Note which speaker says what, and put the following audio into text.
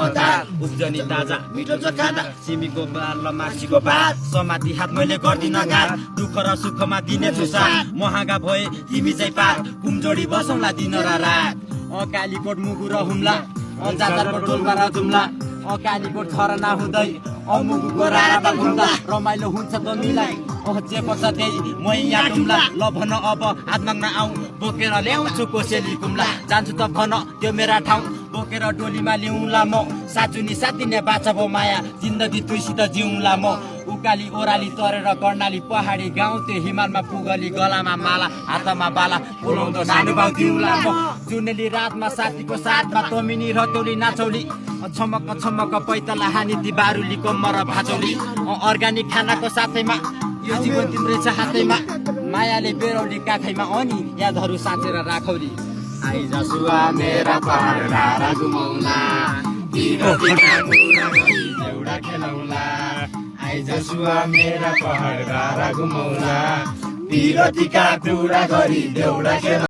Speaker 1: उब्जनी ताजा मिठो खाँदा सिमीको बाल मासीको भात समाति हात मैले गर्दिन घात दुःख र सुखमा दिने छु साथ महँगा भए तिमी चाहिँ पात कुमजोडी बसौँला दिन र रात कालीकोट मुगु र हुम्ला जाजरकोट डोल्पा र जुम्ला कालीकोट छरना हुँदै मुगुको रारा घुम्दा रमाइलो हुन्छ त मिलाई जे पर्छ त्यही मै यहाँ डुम्ला ल भन अब हात माग्न आऊ बोकेर ल्याउँछु कोसेली कुम्ला जान्छु त भन त्यो मेरा ठाउँ बोकेर डोलीमा ल्याउँला म साचुनी सातिने बाचा भो माया जिन्दगी तुइसित जिउँला म उकाली ओराली तरेर कर्णाली पहाडी गाउँ त्यो हिमालमा पुगली गलामा माला हातमा बाला बोलाउँदो सानो बाउ दिउँला म जुनेली रातमा साथीको साथमा तमिनी रतौली नाचौली छमक छमक पैतला हानी ती बारुली कम्मर भाचौली अर्ग्यानिक खानाको साथैमा यो जीवन तिम्रै छ हातैमा मायाले बेरौली काखैमा अनि यादहरू साँचेर राखौली आइज सुवा मेरा पहाड रारा घुमौला एउटा खेलौला आइज सुवा मेरा पहाड रारा घुमौला पिरतीका कुरा गरी देउडा खेल